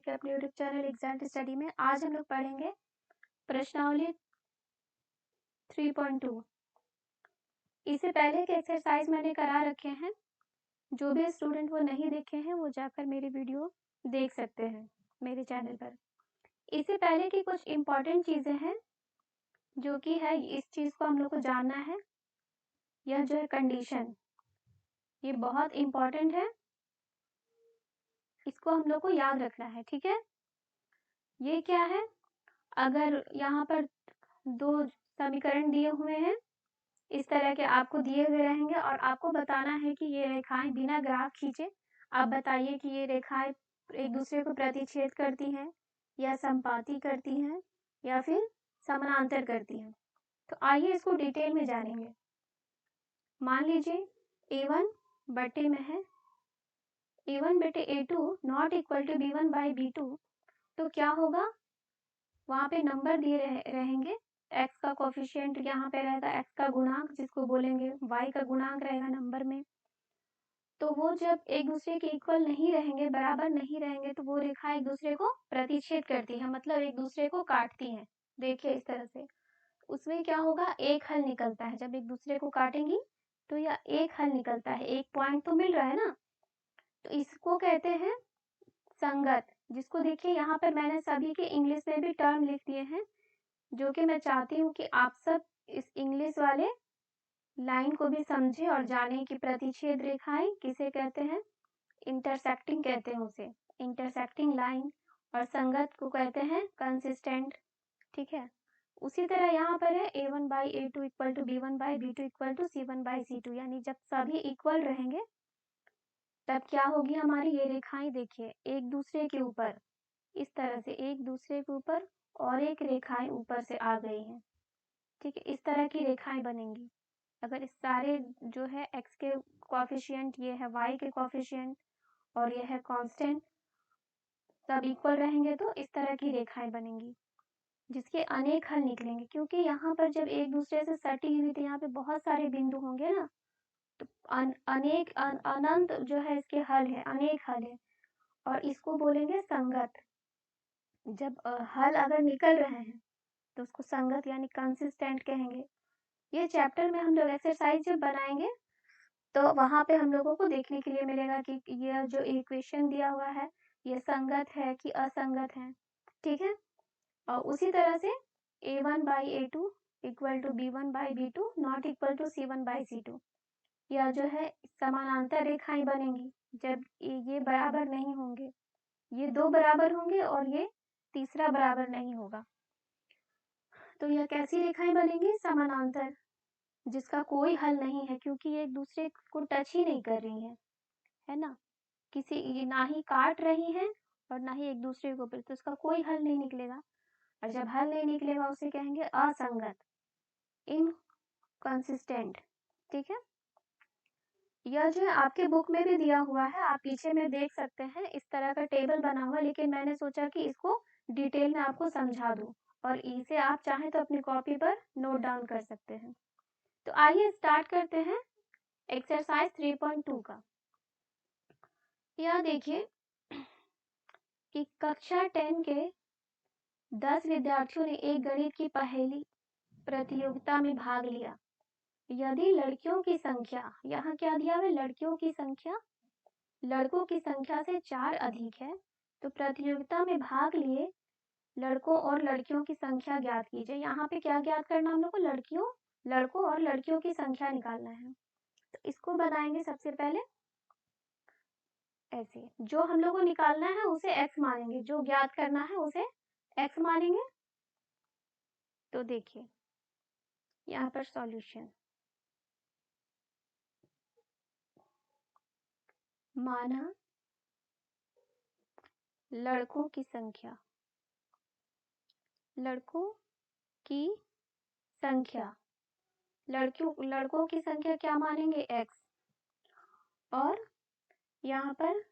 के अपने YouTube channel exact study में। आज हम लोग पढ़ेंगे प्रश्नावली 3.2। इससे पहले के एक्सरसाइज मैंने करा रखे हैं, जो भी स्टूडेंट वो नहीं देखे हैं वो जाकर मेरी वीडियो देख सकते हैं मेरे चैनल पर। इससे पहले की कुछ इम्पॉर्टेंट चीज़ें हैं जो कि है, इस चीज़ को हम लोग को जानना है। यह जो है कंडीशन, ये बहुत इम्पॉर्टेंट है, इसको हम लोग को याद रखना है, ठीक है। ये क्या है, अगर यहाँ पर दो समीकरण दिए हुए हैं, इस तरह के आपको दिए हुए रहेंगे और आपको बताना है कि ये रेखाएं बिना ग्राफ खींचे आप बताइए कि ये रेखाएं एक दूसरे को प्रतिच्छेद करती हैं या संपाती करती हैं या फिर समानांतर करती हैं। तो आइए इसको डिटेल में जानेंगे। मान लीजिए A1 बटे में है A1 बटे A2 not equal to B1 by B2, तो क्या होगा, वहाँ पे नंबर दिए रहेंगे, x का कोफिशिएंट यहाँ पे रहेगा, x का गुणांक जिसको बोलेंगे, y का गुणांक रहेगा नंबर में। तो वो जब एक दूसरे के इक्वल नहीं रहेंगे, बराबर नहीं रहेंगे, तो वो रेखा एक दूसरे को प्रतिच्छेद करती है, मतलब एक दूसरे को काटती हैं। देखिए इस तरह से, उसमें क्या होगा, एक हल निकलता है। जब एक दूसरे को काटेंगी तो यह एक हल निकलता है, एक पॉइंट तो मिल रहा है ना। तो इसको कहते हैं संगत, जिसको देखिए यहाँ पर मैंने सभी के इंग्लिश में भी टर्म लिख दिए हैं, जो कि मैं चाहती हूँ कि आप सब इस इंग्लिश वाले लाइन को भी समझे और जाने कि प्रतिच्छेद रेखाएं किसे कहते हैं, इंटरसेक्टिंग कहते हैं उसे, इंटरसेक्टिंग लाइन, और संगत को कहते हैं कंसिस्टेंट, ठीक है। उसी तरह यहाँ पर है A1 by A2 equal to B1 by B2 equal to C1 by C2, यानी जब सभी इक्वल रहेंगे तब क्या होगी हमारी ये रेखाएं, देखिए एक दूसरे के ऊपर, इस तरह से एक दूसरे के ऊपर और एक रेखाएं ऊपर से आ गई हैं, ठीक है। इस तरह की रेखाएं बनेंगी अगर इस सारे जो है x के कोफिशिएंट, ये है y के कोफिशिएंट और ये है कांस्टेंट, सब इक्वल रहेंगे तो इस तरह की रेखाएं बनेंगी जिसके अनेक हल निकलेंगे। क्योंकि यहाँ पर जब एक दूसरे से सटी हुई, तो यहाँ पे बहुत सारे बिंदु होंगे ना, तो अनेक अनंत जो है इसके हल है, अनेक हल है, और इसको बोलेंगे संगत। जब हल अगर निकल रहे हैं तो उसको संगत यानी कंसिस्टेंट कहेंगे। ये चैप्टर में हम लोग एक्सरसाइज जब बनाएंगे तो वहां पे हम लोगों को देखने के लिए मिलेगा कि यह जो इक्वेशन दिया हुआ है ये संगत है कि असंगत है, ठीक है। और उसी तरह से A1 by A2 equal to B1 by B2 not equal to C1 by C2, यह जो है समानांतर रेखाएं बनेंगी जब ये बराबर नहीं होंगे, ये दो बराबर होंगे और ये तीसरा बराबर नहीं होगा, तो यह कैसी रेखाएं बनेंगी, समानांतर, जिसका कोई हल नहीं है, क्योंकि ये एक दूसरे को टच ही नहीं कर रही है ना, किसी ये ना ही काट रही हैं और ना ही एक दूसरे को, तो इसका कोई हल नहीं निकलेगा। और जब हल नहीं निकलेगा उसे कहेंगे असंगत, इनकंसिस्टेंट, ठीक है। यह जो है आपके बुक में भी दिया हुआ है, आप पीछे में देख सकते हैं, इस तरह का टेबल बना हुआ, लेकिन मैंने सोचा कि इसको डिटेल में आपको समझा दूं, और इसे आप चाहें तो अपनी कॉपी पर नोट डाउन कर सकते हैं। तो आइए स्टार्ट करते हैं एक्सरसाइज 3.2 का। यह देखिए कि कक्षा 10 के 10 विद्यार्थियों ने एक गणित की पहेली प्रतियोगिता में भाग लिया। यदि लड़कियों की संख्या, यहाँ क्या दिया है, लड़कियों की संख्या लड़कों की संख्या से 4 अधिक है, तो प्रतियोगिता में भाग लिए लड़कों और लड़कियों की संख्या ज्ञात कीजिए। यहाँ पे क्या ज्ञात करना हम लोग को, लड़कों और लड़कियों की संख्या निकालना है। तो इसको बनाएंगे सबसे पहले ऐसे, जो हम लोग को निकालना है उसे x मानेंगे, जो ज्ञात करना है उसे x मानेंगे। तो देखिए यहाँ पर सॉल्यूशन, माना लड़कों की संख्या, लड़कों की संख्या, लड़कों की संख्या क्या मानेंगे, x, और यहाँ पर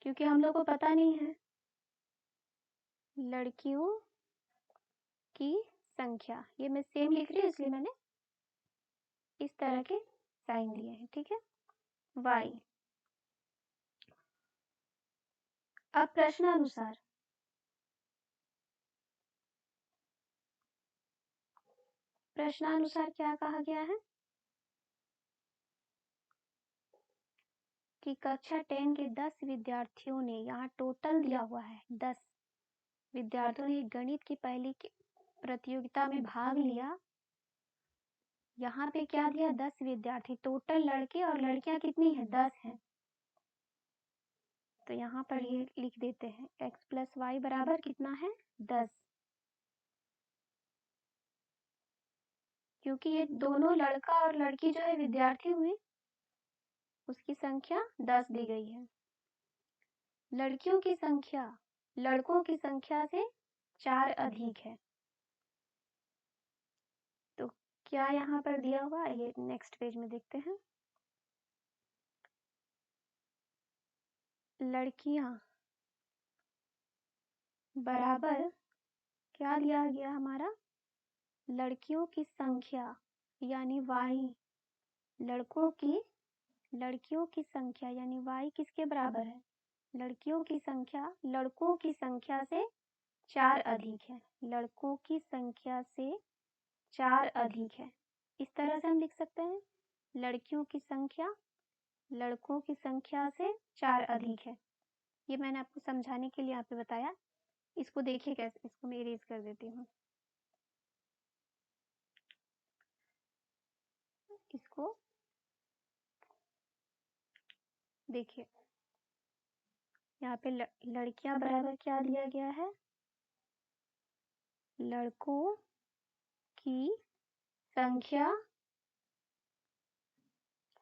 क्योंकि हम लोग को पता नहीं है लड़कियों की संख्या, ये मैं सेम लिख रही हूँ इसलिए मैंने इस तरह के साइन दिए हैं, ठीक है। y अब प्रश्नानुसार क्या कहा गया है कि कक्षा 10 के 10 विद्यार्थियों ने, यहाँ टोटल दिया हुआ है 10 विद्यार्थियों ने गणित की पहली प्रतियोगिता में भाग लिया। यहाँ पे क्या दिया, 10 विद्यार्थी, टोटल लड़के और लड़कियां कितनी है, 10 हैं। तो यहाँ पर ये लिख देते हैं x प्लस वाई बराबर कितना है, 10, क्योंकि ये दोनों लड़का और लड़की जो है विद्यार्थी हुई, उसकी संख्या 10 दी गई है। लड़कियों की संख्या लड़कों की संख्या से 4 अधिक है। तो क्या यहाँ पर दिया हुआ, ये नेक्स्ट पेज में देखते हैं। लड़कियां बराबर क्या दिया गया हमारा, लड़कियों की संख्या यानी y, लड़कियों की संख्या यानी y किसके बराबर है, लड़कियों की संख्या लड़कों की संख्या से 4 अधिक है। लड़कों की संख्या से 4 अधिक है। इस तरह से हम लिख सकते हैं, लड़कियों की संख्या लड़कों की संख्या से 4 अधिक है। ये मैंने आपको समझाने के लिए यहाँ पे बताया। इसको देखिए कैसे, इसको मैं इरेज कर देती हूँ। इसको देखिए, यहाँ पे लड़कियां बराबर क्या दिया गया है, लड़कों की संख्या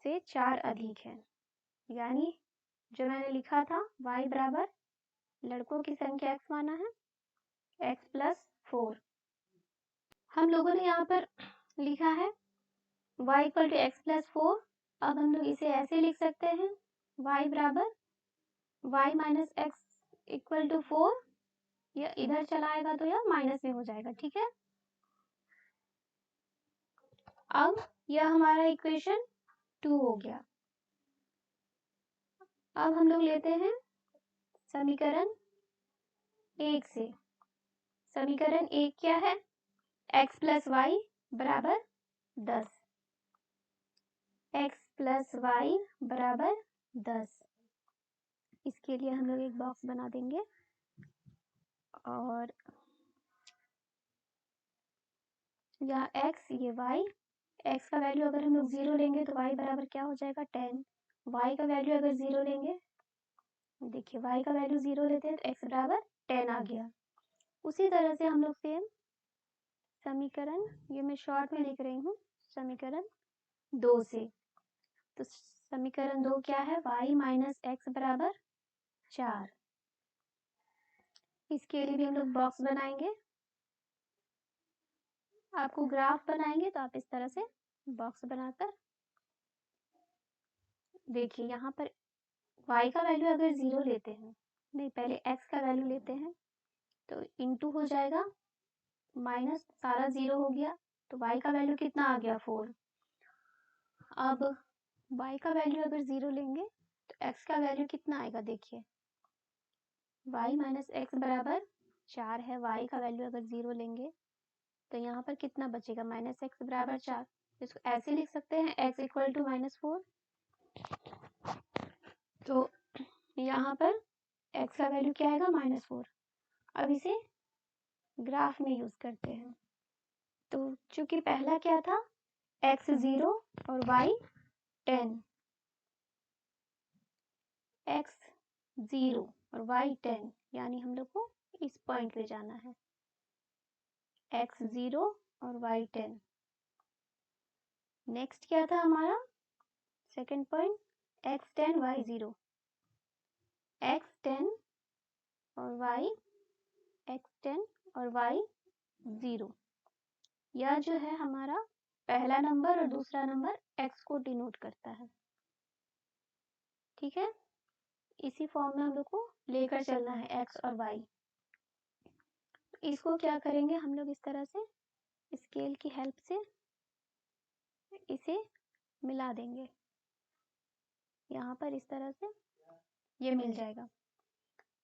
से 4 अधिक है। यानी जो मैंने लिखा था y बराबर लड़कों की संख्या x माना है, x प्लस 4, हम लोगों ने यहाँ पर लिखा है y equal to x plus 4। अब हम लोग इसे ऐसे लिख सकते हैं, y बराबर y minus x equal to 4, या इधर चलाएगा तो यह माइनस में हो जाएगा, ठीक है। अब यह हमारा इक्वेशन 2 हो गया। अब हम लोग लेते हैं समीकरण 1 से। समीकरण 1 क्या है, x प्लस वाई बराबर 10, x प्लस वाई बराबर 10। इसके लिए हम लोग एक बॉक्स बना देंगे और यहाँ x, ये y, x का वैल्यू अगर हम लोग 0 लेंगे तो y बराबर क्या हो जाएगा, 10। y का वैल्यू अगर 0 लेंगे, देखिए y का वैल्यू 0 लेते हैं तो x बराबर 10 आ गया। उसी तरह से हम लोग सेम समीकरण, ये मैं शॉर्ट में लिख रही हूँ, समीकरण 2 से। तो समीकरण 2 क्या है, y माइनस एक्स बराबर 4। इसके लिए भी हम लोग बॉक्स बनाएंगे। आपको ग्राफ बनाएंगे तो आप इस तरह से बॉक्स बनाकर देखिए, यहाँ पर y का वैल्यू अगर 0 लेते हैं, नहीं पहले x का वैल्यू लेते हैं, तो इनटू हो जाएगा, माइनस सारा 0 हो गया, तो y का वैल्यू कितना आ गया, 4। अब y का वैल्यू अगर 0 लेंगे तो x का वैल्यू कितना आएगा, देखिए y माइनस एक्स बराबर 4 है। y का वैल्यू अगर 0 लेंगे तो यहाँ पर कितना बचेगा, माइनस एक्स बराबर 4। इसको ऐसे लिख सकते हैं, x इक्वल टू माइनस 4। तो यहाँ पर x का वैल्यू क्या आएगा, माइनस 4। अब इसे ग्राफ में यूज करते हैं। तो चूंकि पहला क्या था, x 0 और y 10, x 0 और y 10, यानी हम लोग को इस पॉइंट पे जाना है, x 0 और y 10। नेक्स्ट क्या था हमारा second point, x 10 y 0, x 10 और y, x 10 और y 0। यह जो है हमारा पहला नंबर और दूसरा नंबर x को डिनोट करता है, ठीक है। इसी फॉर्म में हम लोग को लेकर चलना है x और y। इसको क्या करेंगे हम लोग, इस तरह से स्केल की हेल्प से इसे मिला देंगे, यहाँ पर इस तरह से ये मिल जाएगा।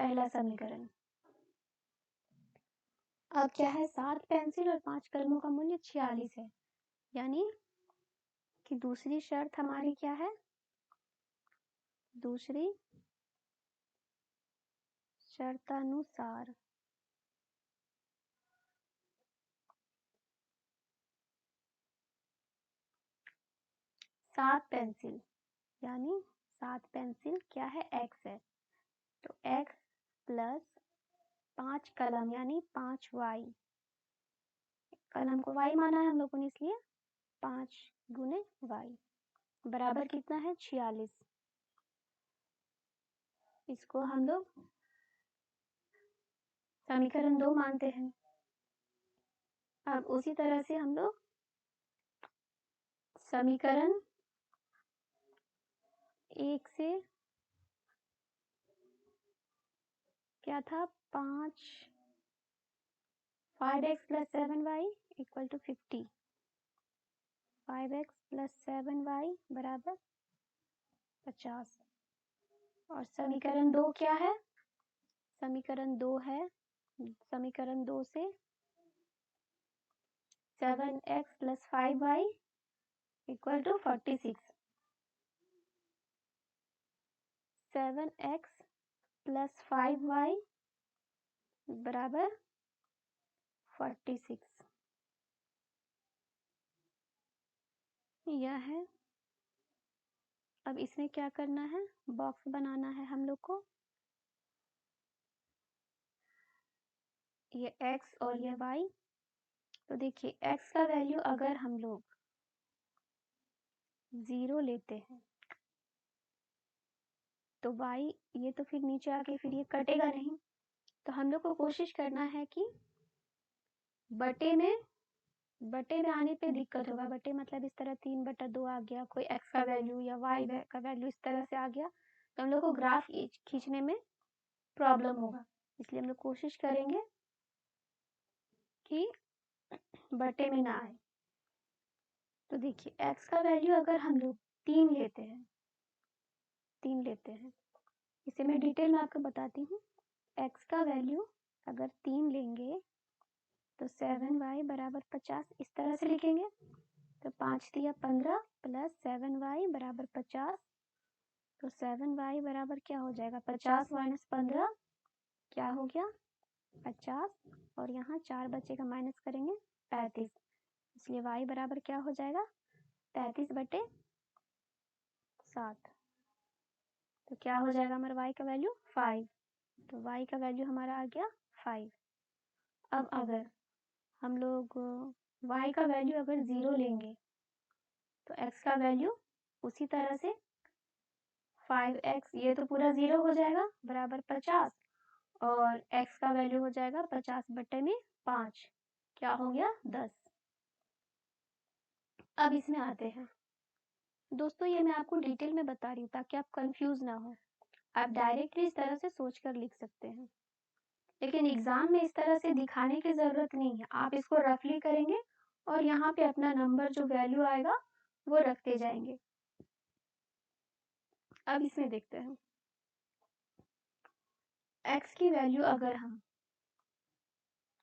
पहला समीकरण। अब क्या है, 7 पेंसिल और 5 कलमों का मूल्य 46 है, यानी कि दूसरी शर्त हमारी क्या है, दूसरी शर्तानुसार सात पेंसिल, यानी 7 पेंसिल क्या है, x है, तो x प्लस 5 कलम यानी 5y, कलम को y माना है हम लोगों ने इसलिए 5 गुने y बराबर कितना है, 46। इसको हम लोग समीकरण 2 मानते हैं। अब उसी तरह से हम लोग समीकरण 1 से क्या था, 5x plus 7y equal to 50, 5x plus 7y बराबर 50। और समीकरण 2 क्या है, समीकरण 2 है, समीकरण 2 से 7x plus 5y equal to 46, 7x plus 5y बराबर 46, यह है। अब इसमें क्या करना है, बॉक्स बनाना है हम लोग को, ये x और ये y। तो देखिए x का वैल्यू अगर हम लोग 0 लेते हैं तो y, ये तो फिर नीचे आके फिर ये कटेगा नहीं, तो हम लोग को कोशिश करना है कि बटे में आने पे दिक्कत होगा, बटे मतलब इस तरह 3/2 आ गया, कोई x का वैल्यू या y का वैल्यू इस तरह से आ गया, तो हम लोग को ग्राफ खींचने में प्रॉब्लम होगा, इसलिए हम लोग कोशिश करेंगे कि बटे में ना आए। तो देखिए x का वैल्यू अगर हम लोग 3 लेते हैं, इसे मैं डिटेल में आपको बताती हूँ। x का वैल्यू अगर 3 लेंगे तो 7y बराबर 50 इस तरह से लिखेंगे, तो 5 दिया 15 प्लस 7y बराबर 50, तो 7y बराबर क्या हो जाएगा, 50 माइनस 15 क्या हो गया, 50, और यहाँ 4 बचेगा, माइनस करेंगे 35, इसलिए y बराबर क्या हो जाएगा, 35/7। तो क्या हो जाएगा हमारा y का वैल्यू 5, तो y का वैल्यू हमारा आ गया 5। अब अगर हम लोग y का वैल्यू अगर 0 लेंगे तो x का वैल्यू उसी तरह से 5x, ये तो पूरा 0 हो जाएगा बराबर 50, और x का वैल्यू हो जाएगा 50/5, क्या हो गया 10। अब इसमें आते हैं दोस्तों, ये मैं आपको डिटेल में बता रही हूँ ताकि आप कंफ्यूज ना हो, आप डायरेक्टली इस तरह से सोचकर लिख सकते हैं, लेकिन एग्जाम में इस तरह से दिखाने की जरूरत नहीं है, आप इसको रफली करेंगे और यहाँ पे अपना नंबर जो वैल्यू आएगा वो रखते जाएंगे। अब इसमें देखते हैं x की वैल्यू अगर हम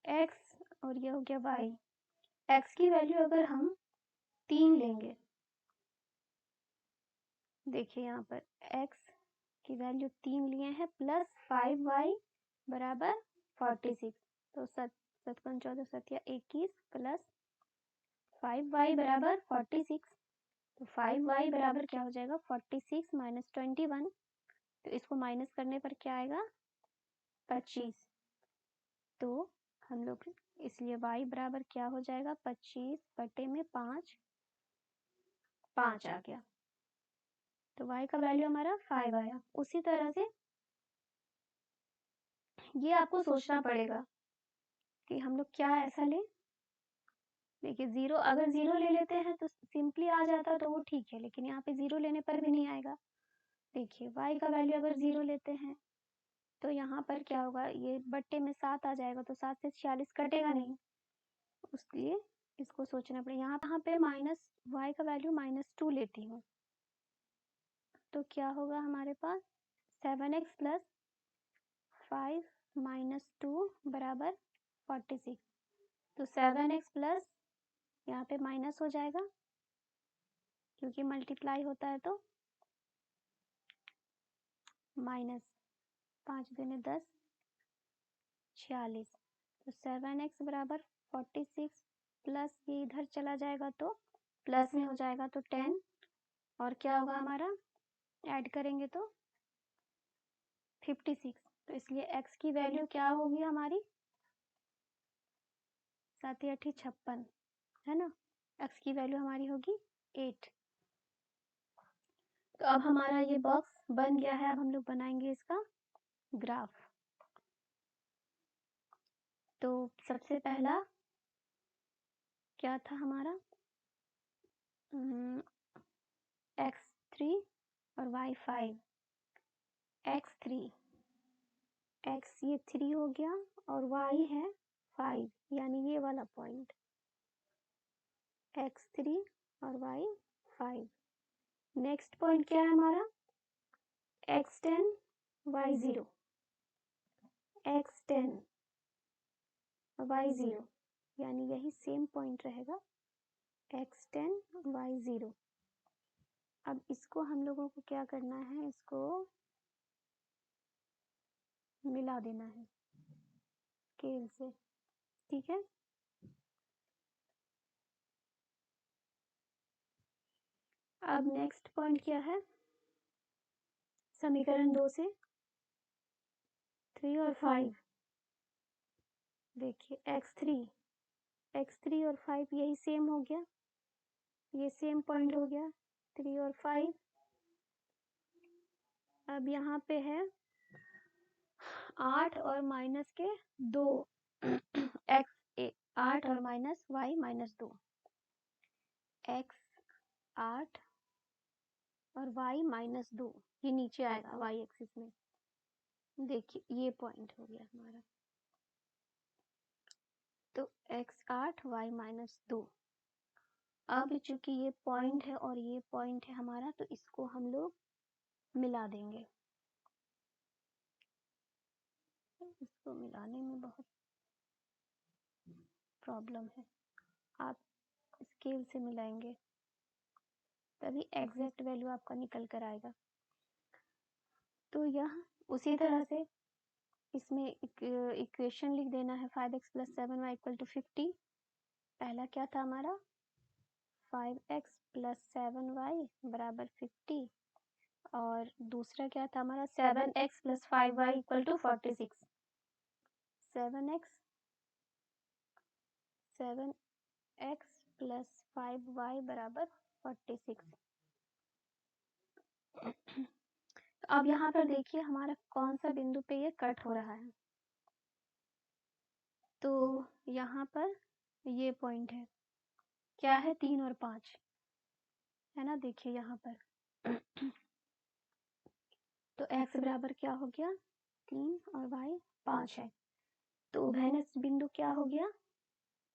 x और ये हो गया y, x की वैल्यू अगर हम 3 लेंगे, देखिए यहाँ पर x की वैल्यू 3 लिए हैं प्लस 5y बराबर 46, तो 7 14 7 21 प्लस 5y बराबर 46, तो 5y बराबर क्या हो जाएगा 46 माइनस 21, तो इसको माइनस करने पर क्या आएगा 25, तो हम लोग इसलिए y बराबर क्या हो जाएगा 25/5, 5 आ गया, तो y का वैल्यू हमारा 5 आया। उसी तरह से ये आपको सोचना पड़ेगा कि हम लोग क्या ऐसा लें। देखिए 0, अगर 0 ले लेते हैं तो सिंपली आ जाता तो वो ठीक है, लेकिन यहाँ पे 0 लेने पर भी नहीं आएगा। देखिए y का वैल्यू अगर 0 लेते हैं तो यहाँ पर क्या होगा, ये बट्टे में 7 आ जाएगा, तो 7 से 46 कटेगा नहीं, उसलिए इसको सोचना पड़ेगा। यहाँ पे माइनस y का वैल्यू -2 लेती हूँ तो क्या होगा हमारे पास 7x प्लस 5 माइनस 2 बराबर 46। तो 7x प्लस यहाँ पे माइनस हो जाएगा क्योंकि मल्टीप्लाई होता है, तो माइनस 5 दूनी 10 46। तो 7x बराबर 46 प्लस ये इधर चला जाएगा तो प्लस में हो जाएगा तो 10, और क्या होगा हमारा, ऐड करेंगे तो 56। तो इसलिए x की वैल्यू क्या होगी हमारी, 7 8 56 है ना। x की वैल्यू हमारी होगी 8। तो अब हमारा ये बॉक्स बन गया है। अब हम लोग बनाएंगे इसका ग्राफ। तो सबसे पहला क्या था हमारा, x3 और y5। x3 x ये 3 हो गया और y है 5, यानी ये वाला पॉइंट x3 और y 5। नेक्स्ट पॉइंट क्या है हमारा, x10 y0, x10 y0, यानी यही सेम पॉइंट रहेगा x10 y0। अब इसको हम लोगों को क्या करना है, इसको मिला देना है स्केल से, ठीक है। अब नेक्स्ट पॉइंट क्या है, समीकरण 2 से 3 और 5, देखिए x3 और 5 यही सेम हो गया, ये सेम पॉइंट हो गया 3 और 5। अब यहाँ पे है 8 और माइनस के 2 x 8 और माइनस y माइनस 2, x 8 और y माइनस 2, ये नीचे आएगा y एक्सिस में। देखिए ये पॉइंट हो गया हमारा, तो x 8 y माइनस 2। अब चूंकि ये पॉइंट है और ये पॉइंट है हमारा, तो इसको हम लोग मिला देंगे। इसको मिलाने में बहुत प्रॉब्लम है, आप स्केल से मिलाएंगे तभी एग्जैक्ट वैल्यू आपका निकल कर आएगा। तो यह उसी तरह से इसमें इक्वेशन लिख देना है 5x plus 7y equal to 50। पहला क्या था हमारा, 5x प्लस 7y बराबर 50, और दूसरा क्या था हमारा 7x plus 5y equal to 46। 7x plus 5y बराबर 46। अब यहाँ पर देखिए हमारा कौन सा बिंदु पे ये कट हो रहा है, तो यहाँ पर ये पॉइंट है, क्या है 3 और 5 है ना। देखिए यहाँ पर तो x बराबर क्या हो गया 3 और y 5 है, तो उभयनिष्ठ बिंदु क्या हो गया,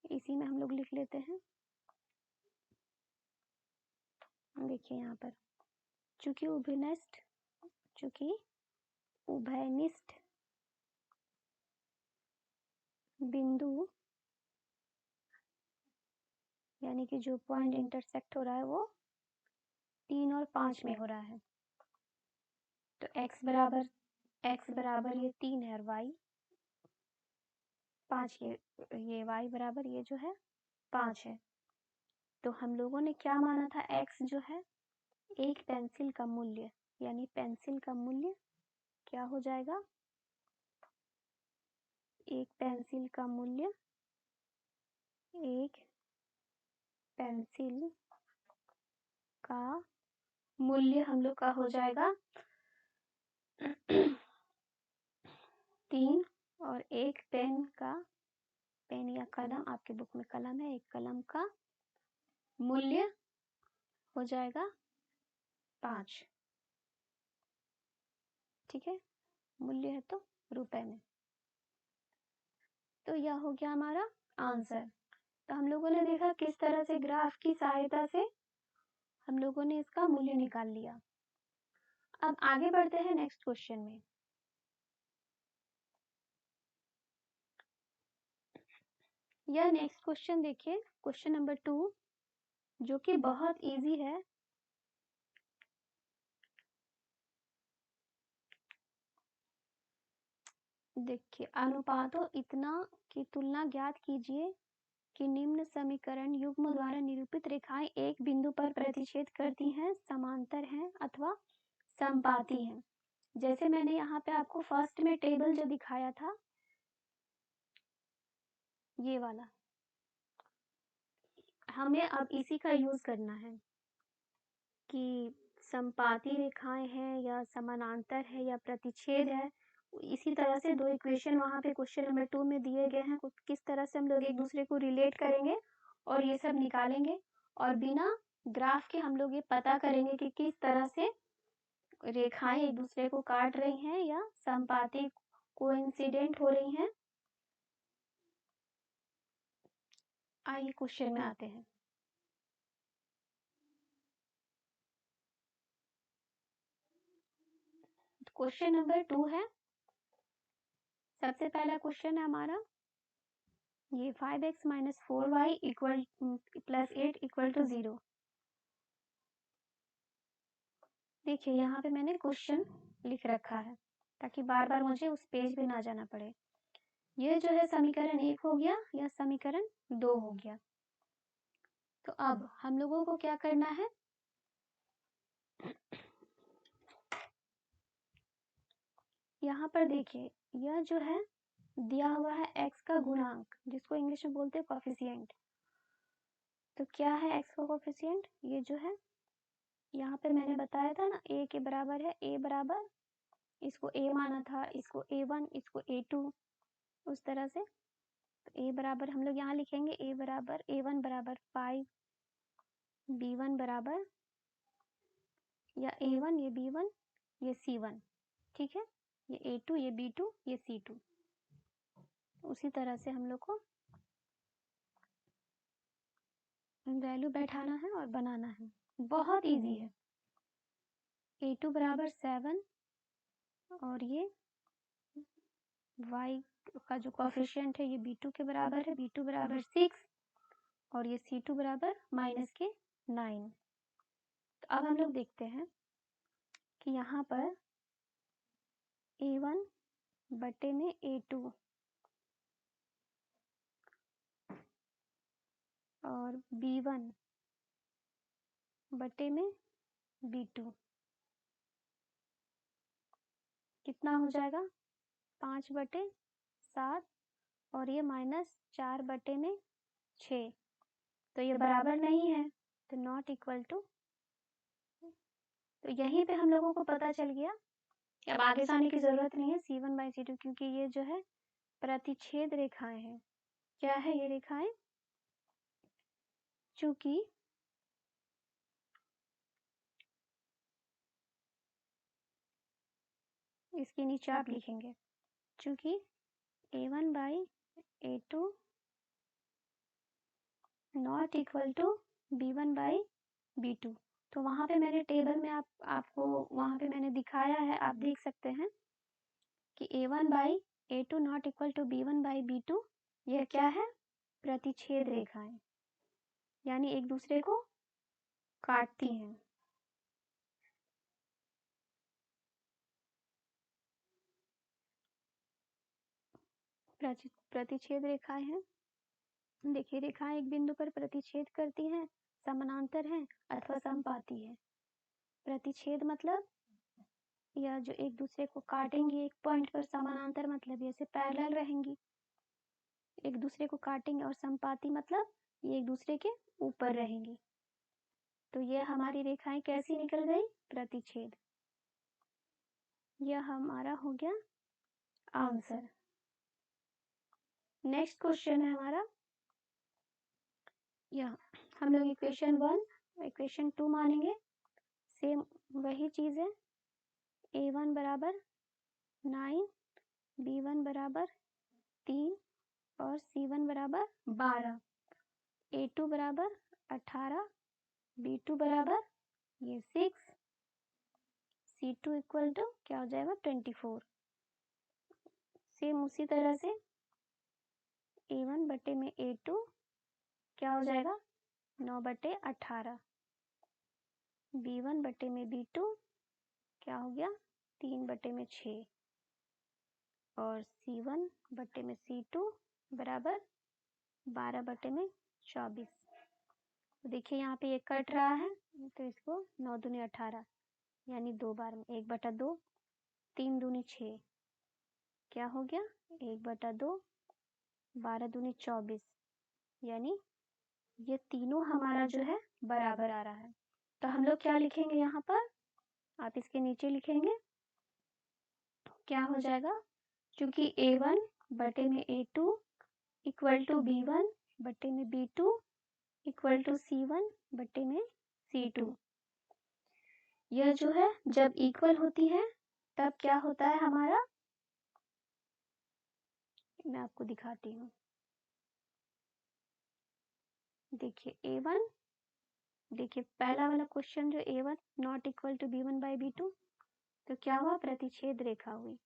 इसी में हम लोग लिख लेते हैं। देखिए यहाँ पर चूंकि उभयनिष्ठ बिंदु यानी कि जो पॉइंट इंटरसेक्ट हो रहा है वो 3 और 5 में हो रहा है, तो x बराबर ये 3 है और y 5, ये y बराबर ये जो है 5 है। तो हम लोगों ने क्या माना था, x जो है एक पेंसिल का मूल्य, यानी पेंसिल का मूल्य क्या हो जाएगा, एक पेंसिल का मूल्य, एक पेंसिल का मूल्य हम लोग का हो जाएगा 3, और एक पेन या कलम, आपके बुक में कलम है, एक कलम का मूल्य हो जाएगा 5, ठीक है, मूल्य है तो रुपए में। तो यह हो गया हमारा आंसर। तो हम लोगों ने देखा किस तरह से ग्राफ की सहायता से हम लोगों ने इसका मूल्य निकाल लिया। अब आगे बढ़ते हैं नेक्स्ट क्वेश्चन में। यह नेक्स्ट क्वेश्चन देखिए, क्वेश्चन नंबर 2 जो कि बहुत इजी है। देखिए, अनुपातों इतना की तुलना ज्ञात कीजिए कि निम्न समीकरण युग्म द्वारा निरूपित रेखाएं एक बिंदु पर प्रतिच्छेद करती हैं, समांतर हैं अथवा समपाती हैं। जैसे मैंने यहाँ पे आपको फर्स्ट में टेबल जो दिखाया था, ये वाला, हमें अब इसी का यूज करना है कि समपाती रेखाएं हैं या समानांतर है या प्रतिच्छेद है। इसी तरह से दो इक्वेशन वहाँ पे क्वेश्चन नंबर 2 में दिए गए हैं, किस तरह से हम लोग एक दूसरे को रिलेट करेंगे और ये सब निकालेंगे, और बिना ग्राफ के हम लोग ये पता करेंगे कि किस तरह से रेखाएं एक दूसरे को काट रही हैं या समपाती कोइंसिडेंट हो रही हैं। आइए क्वेश्चन में आते हैं। क्वेश्चन नंबर 2 है, सबसे पहला क्वेश्चन है हमारा ये 5x - 4y equal +8 equal to 0। देखिए यहाँ पे मैंने क्वेश्चन लिख रखा है ताकि बार बार मुझे उस पेज पे ना जाना पड़े। ये जो है समीकरण 1 हो गया, यह समीकरण 2 हो गया। तो अब हम लोगों को क्या करना है, यहाँ पर देखिए यह जो है दिया हुआ है x का गुणांक, जिसको इंग्लिश में बोलते हैं कोफिशिएंट। तो क्या है x का कोफिशिएंट, ये जो है यहाँ पे मैंने बताया था ना a के बराबर है, a बराबर, इसको a माना था, इसको a1, इसको a2, उस तरह से। तो a बराबर हम लोग यहाँ लिखेंगे a बराबर a1 बराबर 5, b1 बराबर, या a1 ये b1 ये c1, ठीक है, ये a2 ये b2 ये c2। उसी तरह से हम लोग को वैल्यू बैठाना है और बनाना है, बहुत इजी है। a2 बराबर 7 और ये y का जो कोफिशिएंट है ये b2 के बराबर है, b2 बराबर 6 और ये c2 बराबर -9। तो अब हम लोग देखते हैं कि यहाँ पर a1 बटे में a2 और b1 बटे में b2 कितना हो जाएगा, 5/7 और ये -4/6। तो ये बराबर नहीं है, तो नॉट इक्वल टू। तो यहीं पे हम लोगों को पता चल गया कि अब आगे जाने की जरूरत नहीं है, C1/C2, क्योंकि ये जो है प्रतिच्छेद रेखाएं हैं। क्या है ये रेखाएं, चूंकि इसके नीचे आप लिखेंगे, चूंकि a1/a2 not equal to b1/b2। तो वहां पे मैंने टेबल में आपको वहां पे मैंने दिखाया है, आप देख सकते हैं कि a1/a2 not equal to b1/b2, यह क्या है, प्रतिच्छेद रेखाएं, यानी एक दूसरे को काटती हैं। प्रतिच्छेद रेखाएं हैं। देखिए रेखाएं एक बिंदु पर प्रतिच्छेद करती हैं, समानांतर हैं अथवा समपाती है। प्रतिच्छेद मतलब या जो एक दूसरे को काटेंगी एक पॉइंट पर, समानांतर मतलब ये से पैरेलल रहेंगी, एक दूसरे को काटेंगे, और समपाती मतलब ये एक दूसरे के ऊपर रहेंगी। तो ये हमारी रेखाएं कैसी निकल गई, प्रतिच्छेद। यह हमारा हो गया आंसर। नेक्स्ट क्वेश्चन है हमारा, यह हम लोग इक्वेशन 1 इक्वेशन 2 मानेंगे, सेम वही चीज है। a1 बराबर 9, b1 बराबर 3 और c1 बराबर 12, a2 बराबर 18, b2 बराबर ये 6, c2 इक्वल टू क्या हो जाएगा 24। सेम उसी तरह से a1 बटे में B2 क्या हो जाएगा 9/18। B1 बटे में B2 क्या हो गया 3/6 और C1 बटे में C2 बराबर 12/24। देखिए यहाँ पे एक कट रहा है तो इसको 9 दूनी 18 यानी 2 बार में 1/2 3 दूनी 6 क्या हो गया 1/2 12 दूनी 24 यानी ये तीनों हमारा जो है बराबर आ रहा है। तो हम लोग क्या लिखेंगे यहाँ पर आप इसके नीचे लिखेंगे क्या हो जाएगा क्योंकि A1 बटे में A2 इक्वल टू B1 बटे में B2 इक्वल टू C1 बटे में C2। यह जो है जब इक्वल होती है तब क्या होता है हमारा, मैं आपको दिखाती हूँ। देखिए A1, देखिए पहला वाला क्वेश्चन जो A1 not equal to B1 by B2 तो क्या हुआ प्रतिच्छेद रेखा हुई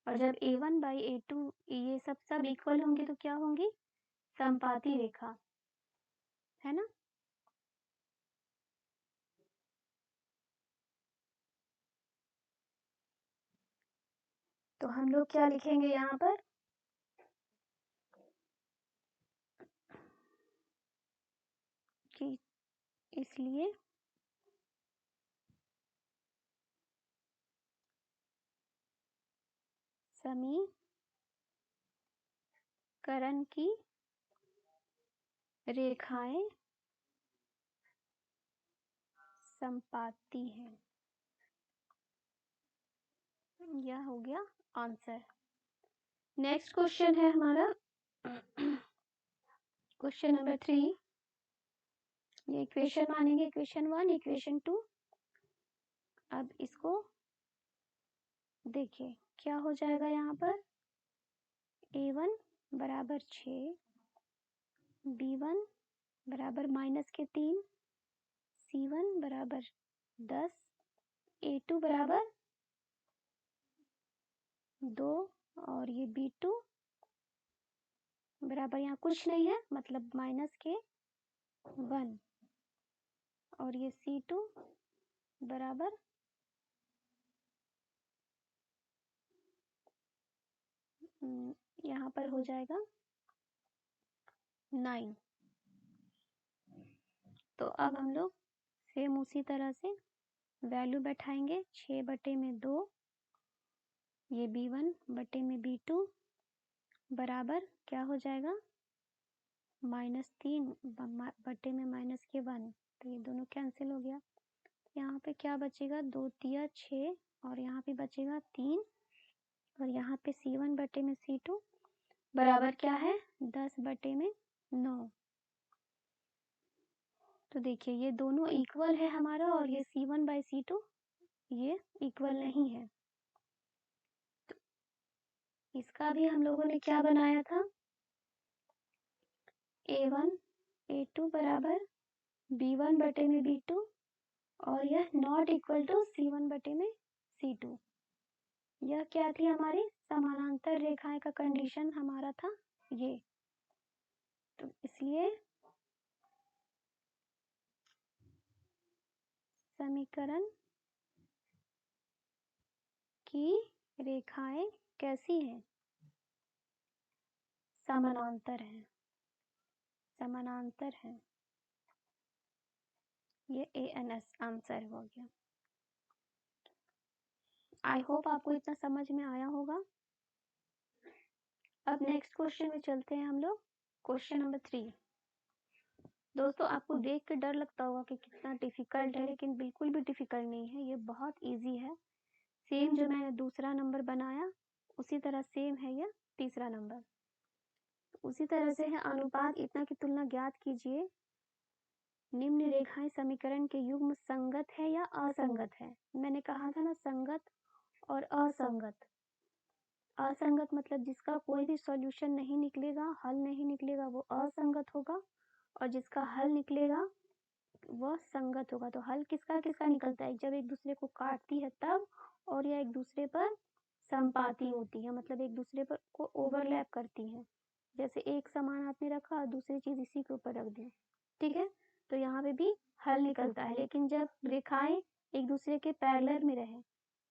और जब A1 बाई A2 ये सब इक्वल होंगे तो क्या होंगी समपाती रेखा, है ना। तो हम लोग क्या लिखेंगे यहाँ पर कि इसलिए समीकरण की रेखाएं समपाती हैं। यह हो गया आंसर। नेक्स्ट क्वेश्चन है हमारा क्वेश्चन नंबर 3। ये इक्वेशन मानेंगे इक्वेशन 1 इक्वेशन 2। अब इसको देखिए क्या हो जाएगा यहाँ पर A1 बराबर 6 B1 बराबर -3 C1 बराबर 10 A2 बराबर 2 और ये B2 बराबर यहाँ कुछ नहीं है मतलब -1 और ये C2 बराबर यहाँ पर हो जाएगा 9। तो अब हम लोग सेम उसी तरह से वैल्यू बैठाएंगे 6 बटे में 2 ये B1 बटे में B2 बराबर क्या हो जाएगा -3 बटे में -1 तो ये दोनों कैंसिल हो गया। यहाँ पे क्या बचेगा 2 तिया 6 और यहाँ पे बचेगा 3 और यहाँ पे C1 बटे में C2 बराबर क्या है 10 बटे में 9। तो देखिए ये दोनों इक्वल है हमारा और ये C1 बाई C2 ये इक्वल नहीं है। तो इसका भी हम लोगों ने क्या बनाया था A1 A2 बराबर B1 बटे में B2 और यह नॉट इक्वल टू C1 बटे में C2। यह क्या थी हमारी समानांतर रेखाएं का कंडीशन हमारा था ये। तो इसलिए समीकरण की रेखाएं कैसी हैं समानांतर हैं, समानांतर हैं। ये ANS आंसर हो गया। आई होप आपको इतना समझ में आया होगा। अब नेक्स्ट क्वेश्चन में चलते हैं हम लोग क्वेश्चन नंबर 3। दोस्तों आपको देख के डर लगता होगा कि कितना डिफिकल्ट है, लेकिन बिल्कुल भी डिफिकल्ट नहीं है, ये बहुत इजी है। सेम जो मैंने दूसरा नंबर बनाया उसी तरह सेम है यह तीसरा नंबर। उसी तरह से है अनुपात इतना की तुलना ज्ञात कीजिए निम्न रेखाएं समीकरण के युग्म संगत है या असंगत है। मैंने कहा था ना संगत और असंगत। असंगत मतलब जिसका कोई भी सॉल्यूशन नहीं निकलेगा, हल नहीं निकलेगा, वो असंगत होगा और जिसका हल निकलेगा वह संगत होगा। तो हल किसका किसका निकलता है जब एक दूसरे को काटती है तब, और यह एक दूसरे पर संपाती होती है मतलब एक दूसरे पर को ओवरलैप करती है। जैसे एक सामान आपने रखा और दूसरी चीज़ इसी के ऊपर रख दी, ठीक है, तो यहाँ पे भी हल निकलता है। लेकिन जब रेखाएं एक दूसरे के पैरेलल में रहे,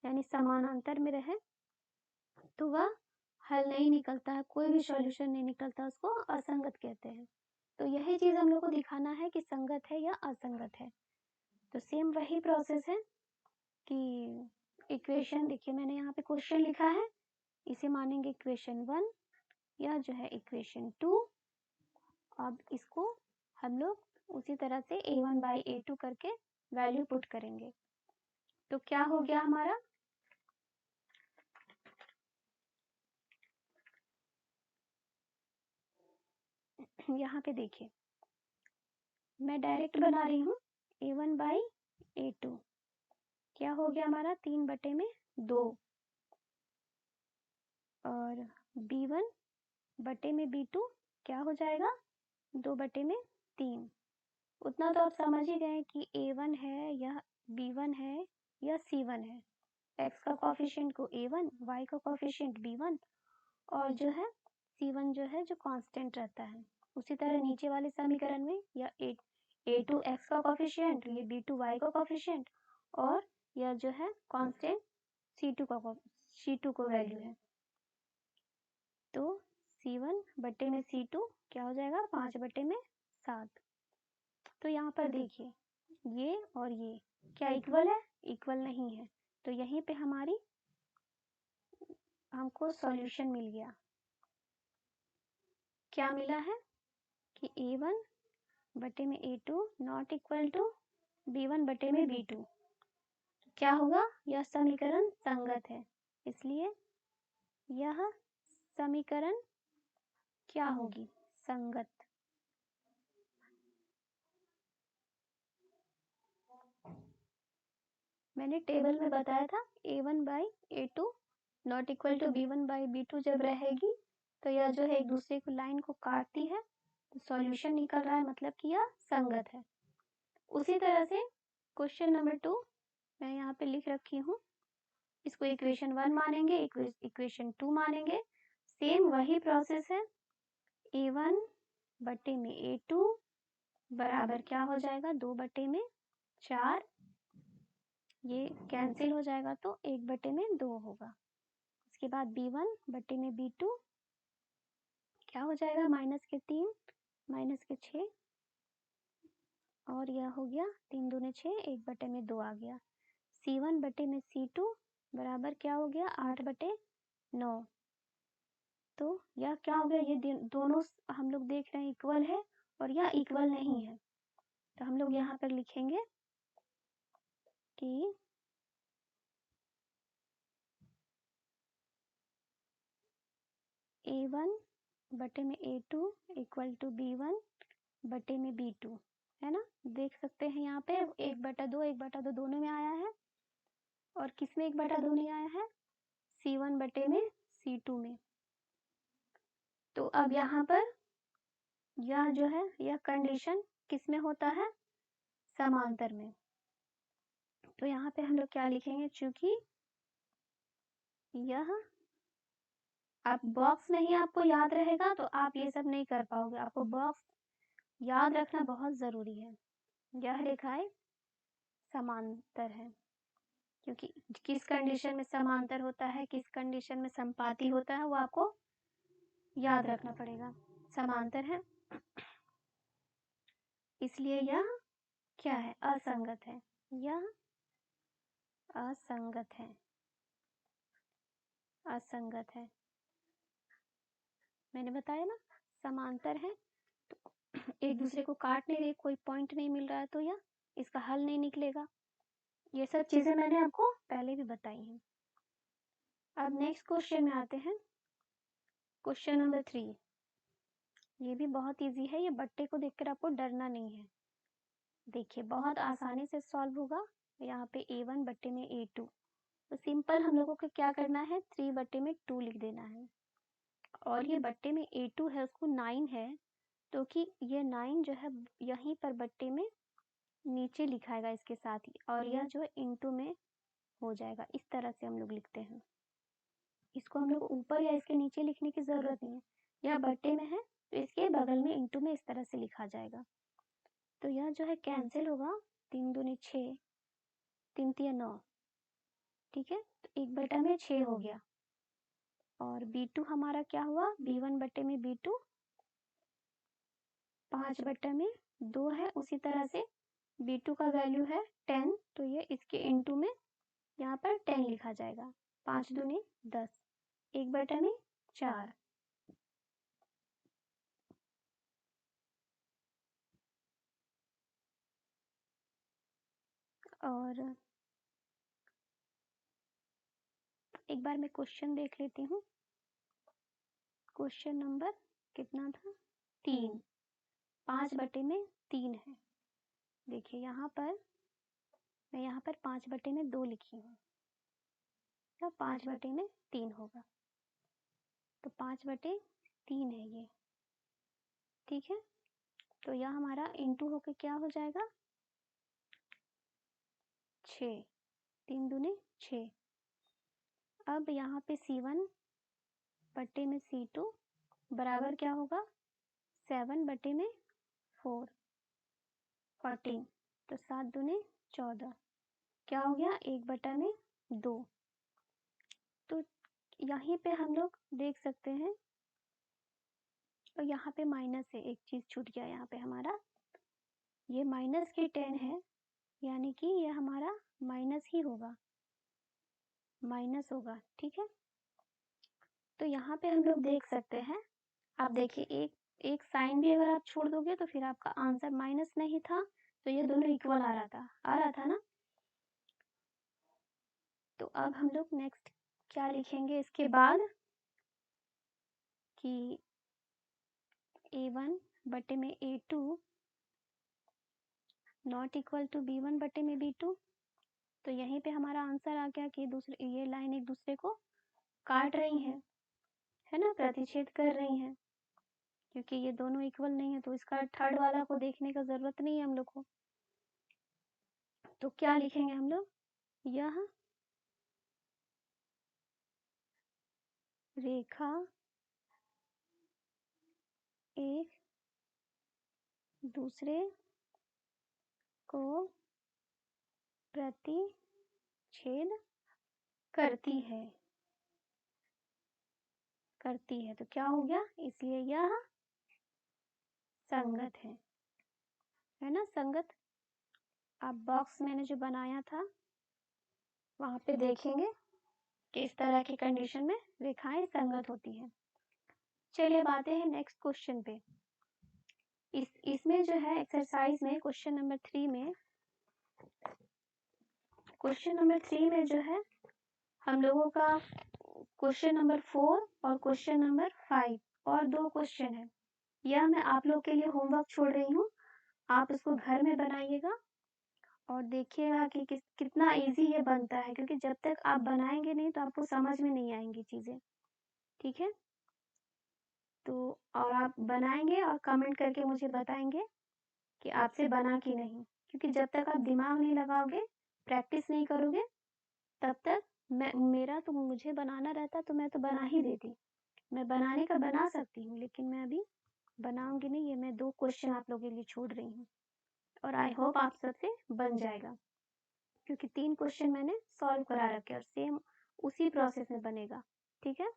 यानी समानांतर में रहे, तो वह हल नहीं निकलता है, कोई भी सॉल्यूशन नहीं निकलता, उसको असंगत कहते हैं। तो यही चीज़ हम लोग को दिखाना है कि संगत है या असंगत है। तो सेम वही प्रोसेस है कि इक्वेशन, देखिए मैंने यहाँ पे क्वेश्चन लिखा है, इसे मानेंगे इक्वेशन 1 या जो है इक्वेशन 2। अब इसको हम लोग उसी तरह से a1/a2 करके वैल्यू पुट करेंगे। तो क्या हो गया हमारा, यहाँ पे देखिए मैं डायरेक्ट बना रही हूँ, a1/a2 क्या हो गया हमारा 3/2 और b1/b2 क्या हो जाएगा 2/3। उतना तो आप समझ ही गए कि a1 है या b1 है या c1 है। x का कोफिशिएंट को a1, y का कोफिशिएंट b1 और जो है c1 जो है जो कांस्टेंट रहता है। उसी तरह नीचे वाले समीकरण में या a2 x का कोफिशिएंट, ये b2 y का कोफिशिएंट और यह जो है कांस्टेंट c2 को वैल्यू है। तो c1/c2 क्या हो जाएगा 5/7। तो यहाँ पर देखिए ये और ये क्या इक्वल है, इक्वल नहीं है। तो यहीं पे हमको सॉल्यूशन मिल गया। क्या मिला है कि a1/a2 not equal to b1/b2। क्या होगा, यह समीकरण संगत है, इसलिए यह समीकरण क्या होगी, संगत। मैंने टेबल में बताया था a1/a2 not equal to b1/b2 जब रहेगी तो यह जो है एक दूसरे को लाइन को काटती है, तो सॉल्यूशन निकल रहा है, मतलब कि यह संगत है। उसी तरह से क्वेश्चन नंबर 2 मैं यहाँ पे लिख रखी हूँ, इसको इक्वेशन 1 मानेंगे, इक्वेशन 2 मानेंगे। सेम वही प्रोसेस है, a1/a2 बराबर क्या हो जाएगा 2/4, ये कैंसिल हो जाएगा तो 1/2 होगा। उसके बाद b1/b2 क्या हो जाएगा -3 -6 और यह हो गया 3 दूने 6, 1/2 आ गया। c1/c2 बराबर क्या हो गया 8/9। तो यह क्या हो गया, ये दोनों हम लोग देख रहे हैं इक्वल है और यह इक्वल नहीं है। तो हम लोग यहाँ पर लिखेंगे कि a1/a2 इक्वल टू b1/b2 है ना। देख सकते हैं यहाँ पे 1/2 दोनों में आया है और किस में 1/2 नहीं आया है, c1/c2 में। तो अब यहाँ पर यह जो है यह कंडीशन किस में होता है, समांतर में। तो यहाँ पे हम लोग क्या लिखेंगे, चूंकि यह आप बॉक्स नहीं आपको याद रहेगा तो आप ये सब नहीं कर पाओगे, आपको बॉक्स याद रखना बहुत जरूरी है। यह रेखाएं समांतर है, क्योंकि किस कंडीशन में समांतर होता है, किस कंडीशन में संपाती होता है, वो आपको याद रखना पड़ेगा। समांतर है इसलिए यह क्या है, असंगत है, यह असंगत है, असंगत है। मैंने बताया ना समांतर है तो एक दूसरे को काट नहीं रहे, कोई पॉइंट नहीं मिल रहा है तो यह इसका हल नहीं निकलेगा। ये सब चीजें मैंने आपको पहले भी बताई हैं। अब नेक्स्ट क्वेश्चन में आते हैं, क्वेश्चन नंबर 3। ये भी बहुत इजी है, ये बट्टे को देखकर आपको डरना नहीं है। देखिए बहुत आसानी से सॉल्व होगा। यहाँ पे a1/a2, तो सिंपल हम लोगों को क्या करना है, 3/2 लिख देना है। और ये बट्टे में a2 है उसको 9 है, तो कि ये 9 जो है यहीं पर बट्टे में नीचे लिखाएगा इसके साथ ही, और यह जो है इंटू में हो जाएगा। इस तरह से हम लोग लिखते हैं, इसको हम लोग ऊपर या इसके नीचे लिखने की जरूरत नहीं है, यह बट्टे में है तो इसके बगल में इंटू में इस तरह से लिखा जाएगा। तो यह जो है कैंसिल होगा, 3 दूनी 6, 3 तिया 9, ठीक है। तो 1/6 हो गया। और B2 हमारा क्या हुआ, B1 बट्टे में B2 5/2 है। उसी तरह से B2 का वैल्यू है 10, तो ये इसके इंटू में यहाँ पर 10 लिखा जाएगा। 5 दूनी 10, 1/4। और एक बार मैं क्वेश्चन देख लेती हूँ। क्वेश्चन नंबर कितना था, 3, 5/3 है। देखिए यहाँ पर मैं यहाँ पर 5/2 लिखी हूँ, तो 5/3 होगा। तो 5/3 है ये, ठीक है। तो यह हमारा इंटू होकर क्या हो जाएगा, 6, 3 दूनी 6। अब यहाँ पे C1 बट्टे में C2 बराबर क्या होगा, 7/4, 14। तो 7 दूनी 14, क्या हो गया, 1/2। तो यहीं पे हम लोग देख सकते हैं, और यहाँ पे माइनस है, एक चीज छूट गया यहाँ पे हमारा, ये माइनस के 10 है, यानी कि ये हमारा माइनस ही होगा, माइनस होगा, ठीक है। तो यहाँ पे हम लोग देख सकते हैं, आप देखिए एक साइन भी अगर आप छोड़ दोगे तो फिर आपका आंसर माइनस नहीं था, तो ये दोनों इक्वल आ रहा था ना। तो अब हम लोग नेक्स्ट क्या लिखेंगे इसके बाद, कि A1 बटे में A2 not equal to B1 बटे में B2। तो यहीं पे हमारा आंसर आ गया कि दूसरे ये लाइन एक दूसरे को काट रही है ना, प्रतिच्छेद कर रही हैं, क्योंकि ये दोनों इक्वल नहीं है। तो इसका थर्ड वाला को देखने का जरूरत नहीं है हम लोग को। तो क्या लिखेंगे हम लोग, यह रेखा एक दूसरे को प्रतिच्छेद करती है, तो क्या हो गया, इसलिए यह संगत है ना, संगत। आप बॉक्स मैंने जो बनाया था वहां पे देखेंगे कि इस तरह की कंडीशन में रेखाएं संगत होती हैं। चलिए अब आते हैं नेक्स्ट क्वेश्चन पे। इसमें जो है एक्सरसाइज में क्वेश्चन नंबर 3 में जो है हम लोगों का क्वेश्चन नंबर 4 और क्वेश्चन नंबर 5 और 2 क्वेश्चन है। यह मैं आप लोग के लिए होमवर्क छोड़ रही हूँ, आप इसको घर में बनाइएगा और देखिएगा कि कितना इजी ये बनता है, क्योंकि जब तक आप बनाएंगे नहीं तो आपको समझ में नहीं आएंगी चीजें, ठीक है। तो और आप बनाएंगे और कमेंट करके मुझे बताएंगे कि आपसे बना कि नहीं, क्योंकि जब तक आप दिमाग नहीं लगाओगे, प्रैक्टिस नहीं करोगे, तब तक मेरा तो मुझे बनाना रहता तो मैं तो बना ही देती। मैं बनाने का बना सकती हूँ, लेकिन मैं अभी बनाऊंगी नहीं। ये मैं 2 क्वेश्चन आप लोगों के लिए छोड़ रही हूँ, और आई होप आप सबसे बन जाएगा, क्योंकि 3 क्वेश्चन मैंने सॉल्व करा रखे और सेम उसी प्रोसेस में बनेगा, ठीक है।